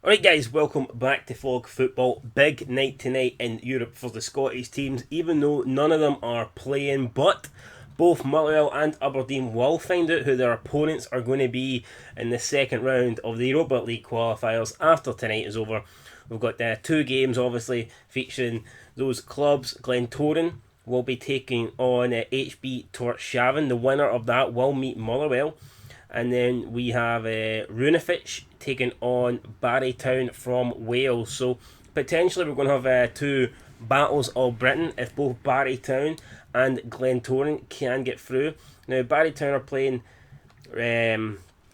Alright guys, welcome back to Flog Football. Big night tonight in Europe for the Scottish teams, even though none of them are playing, but both Motherwell and Aberdeen will find out who their opponents are going to be in the second round of the Europa League qualifiers after tonight is over. We've got two games obviously featuring those clubs. Glentoran will be taking on HB Torshavn. The winner of that will meet Motherwell. And then we have Runefitch taking on Barrytown from Wales. So potentially we're going to have two battles of Britain if both Barrytown and Glentoran can get through. Now Barrytown are playing NSIK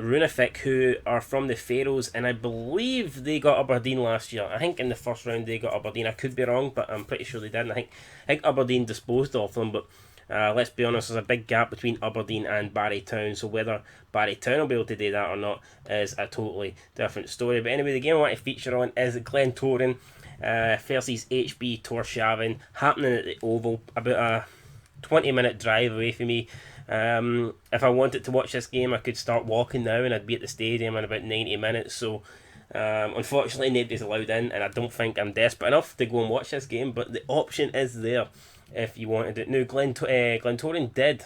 Runefitch, who are from the Faroes, and I believe they got Aberdeen last year. I think in the first round they got Aberdeen. I could be wrong, but I'm pretty sure they didn't. I think Aberdeen disposed of them, but let's be honest, there's a big gap between Aberdeen and Barrytown, so whether Barrytown will be able to do that or not is a totally different story. But anyway, the game I want to feature on is Glentoran versus HB Torshavn, happening at the Oval, about a 20-minute drive away from me. If I wanted to watch this game, I could start walking now and I'd be at the stadium in about 90 minutes. So unfortunately, nobody's allowed in, and I don't think I'm desperate enough to go and watch this game, but the option is there if you wanted it. Now, Glentoran did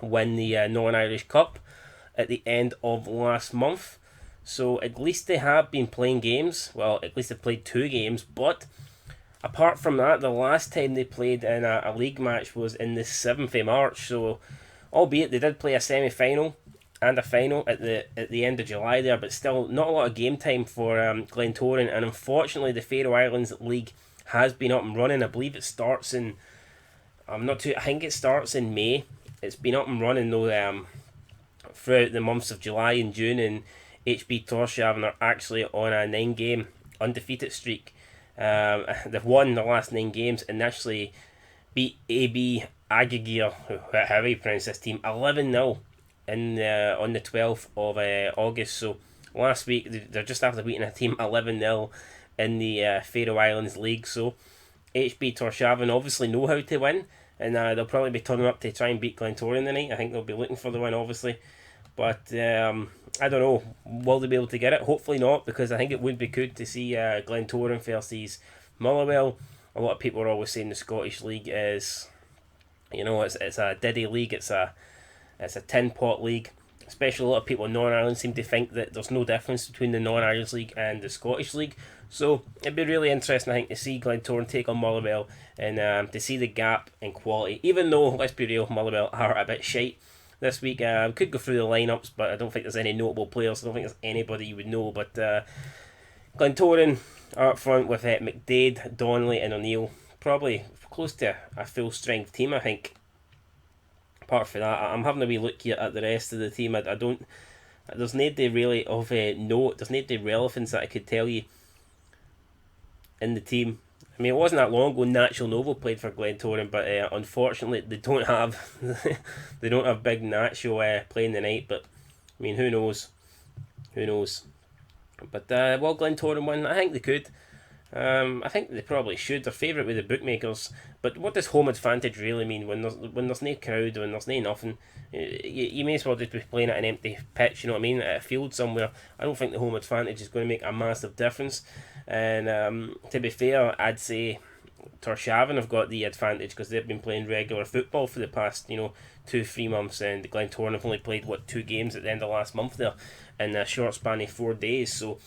win the Northern Irish Cup at the end of last month, so at least they have been playing games. Well, at least they've played two games, but apart from that, the last time they played in a league match was in the 7th of March, so albeit they did play a semi-final and a final at the end of July there, but still not a lot of game time for Glentoran, and unfortunately the Faroe Islands League has been up and running. I believe it starts in I think it starts in May. It's been up and running though throughout the months of July and June, and HB Torshavn are actually on a 9-game undefeated streak. They've won the last 9 games and actually beat AB Agagir, however you pronounce this team, 11-0 on the 12th of August. So last week they're just after beating a team 11-0 in the Faroe Islands League. So HB Torshavn obviously know how to win, and they'll probably be turning up to try and beat Glentoran tonight. I think they'll be looking for the win, obviously. But I don't know, will they be able to get it? Hopefully not, because I think it would be good to see Glentoran versus Motherwell. A lot of people are always saying the Scottish League is, it's a diddy league, it's a tin pot league. Especially a lot of people in Northern Ireland seem to think that there's no difference between the Northern Irish League and the Scottish League. So it'd be really interesting, I think, to see Glentoran take on Motherwell and to see the gap in quality. Even though, let's be real, Motherwell are a bit shite this week. We could go through the lineups, but I don't think there's any notable players. I don't think there's anybody you would know. But Glentoran are up front with McDade, Donnelly, and O'Neill. Probably close to a full strength team, I think. Apart from that, I'm having a wee look here at the rest of the team. I don't. There's nobody really of note. There's nobody relevance that I could tell you in the team. I mean, it wasn't that long ago Nacho Novo played for Glentoran, but unfortunately they don't have they don't have big Nacho playing tonight. But I mean, who knows? Who knows? But will Glentoran win? I think they could. I think they probably should. They're favourite with the bookmakers. But what does home advantage really mean when there's no crowd, when there's no nothing? You may as well just be playing at an empty pitch. You know what I mean? At a field somewhere. I don't think the home advantage is going to make a massive difference. And to be fair, I'd say Torshavn have got the advantage because they've been playing regular football for the past 2-3 months, and Glentoran have only played 2 games at the end of last month there in a short span of 4 days. So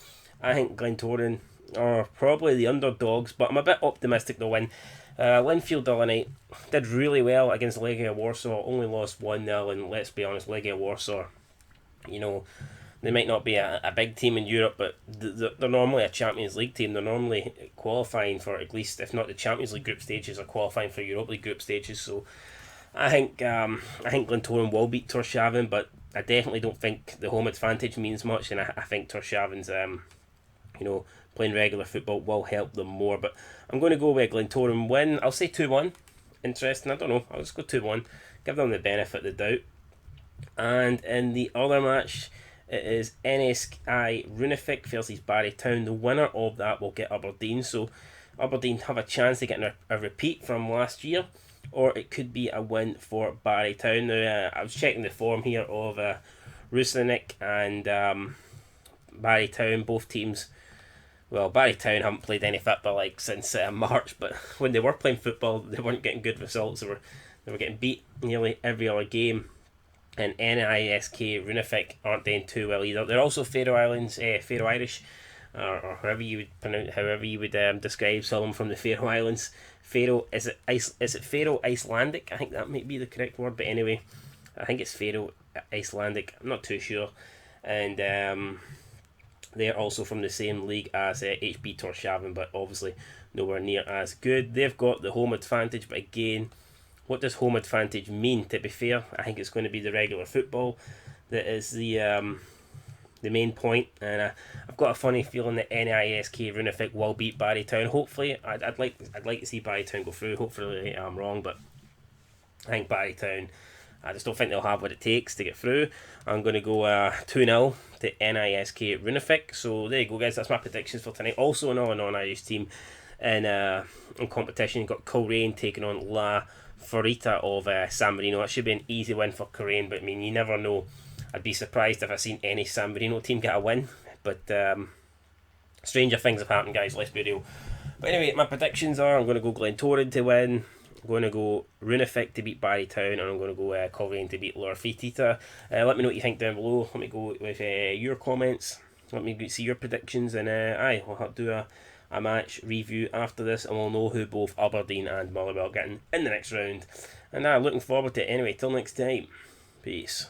I think Glentoran are probably the underdogs, but I'm a bit optimistic they'll win. Linfield the other night did really well against Legia Warsaw, only lost 1-0, and let's be honest, Legia Warsaw, they might not be a big team in Europe, but they're normally a Champions League team. They're normally qualifying for, at least if not the Champions League group stages, or qualifying for Europa League group stages. So I think Glentoran will beat Torshavn, but I definitely don't think the home advantage means much, and I think Torshavn's playing regular football will help them more. But I'm going to go with Glentoran win. I'll say 2-1. Interesting. I don't know. I'll just go 2-1. Give them the benefit of the doubt. And in the other match, it is NSI Runefitch versus Barrytown. The winner of that will get Aberdeen. So Aberdeen have a chance to get a repeat from last year, or it could be a win for Barrytown. Now, I was checking the form here of Ruslenik and Barrytown, both teams. Well, Barrytown haven't played any football like since March, but when they were playing football, they weren't getting good results. They were getting beat nearly every other game. And NISK Runefik aren't doing too well either. They're also Faroe Islands, Faroe Irish, or however you would pronounce, however you would describe someone from the Faroe Islands. Faroe is it Faroe Icelandic? I think that might be the correct word, but anyway, I think it's Faroe Icelandic. I'm not too sure, and they're also from the same league as HB Torshavn, but obviously nowhere near as good. They've got the home advantage, but again, what does home advantage mean? To be fair, I think it's going to be the regular football that is the main point, and I've got a funny feeling that NISK Runefik will beat Barrytown. Hopefully, I'd like to see Barrytown go through. Hopefully, I'm wrong, but I think Barrytown. I just don't think they'll have what it takes to get through. I'm going to go 2-0 to NISK Runefik. So there you go, guys. That's my predictions for tonight. Also, another non-Irish team in competition. You've got Coleraine taking on La Ferrita of San Marino. That should be an easy win for Coleraine, but I mean, you never know. I'd be surprised if I seen any San Marino team get a win. But stranger things have happened, guys. Let's be real. But anyway, my predictions are: I'm going to go Glentoran to win. I'm going to go Runefik to beat Barrytown, and I'm going to go Coleraine to beat La Ferrita. Let me know what you think down below. Let me go with your comments. Let me see your predictions, and we'll do a match review after this, and we'll know who both Aberdeen and Motherwell are getting in the next round. And looking forward to it. Anyway, till next time. Peace.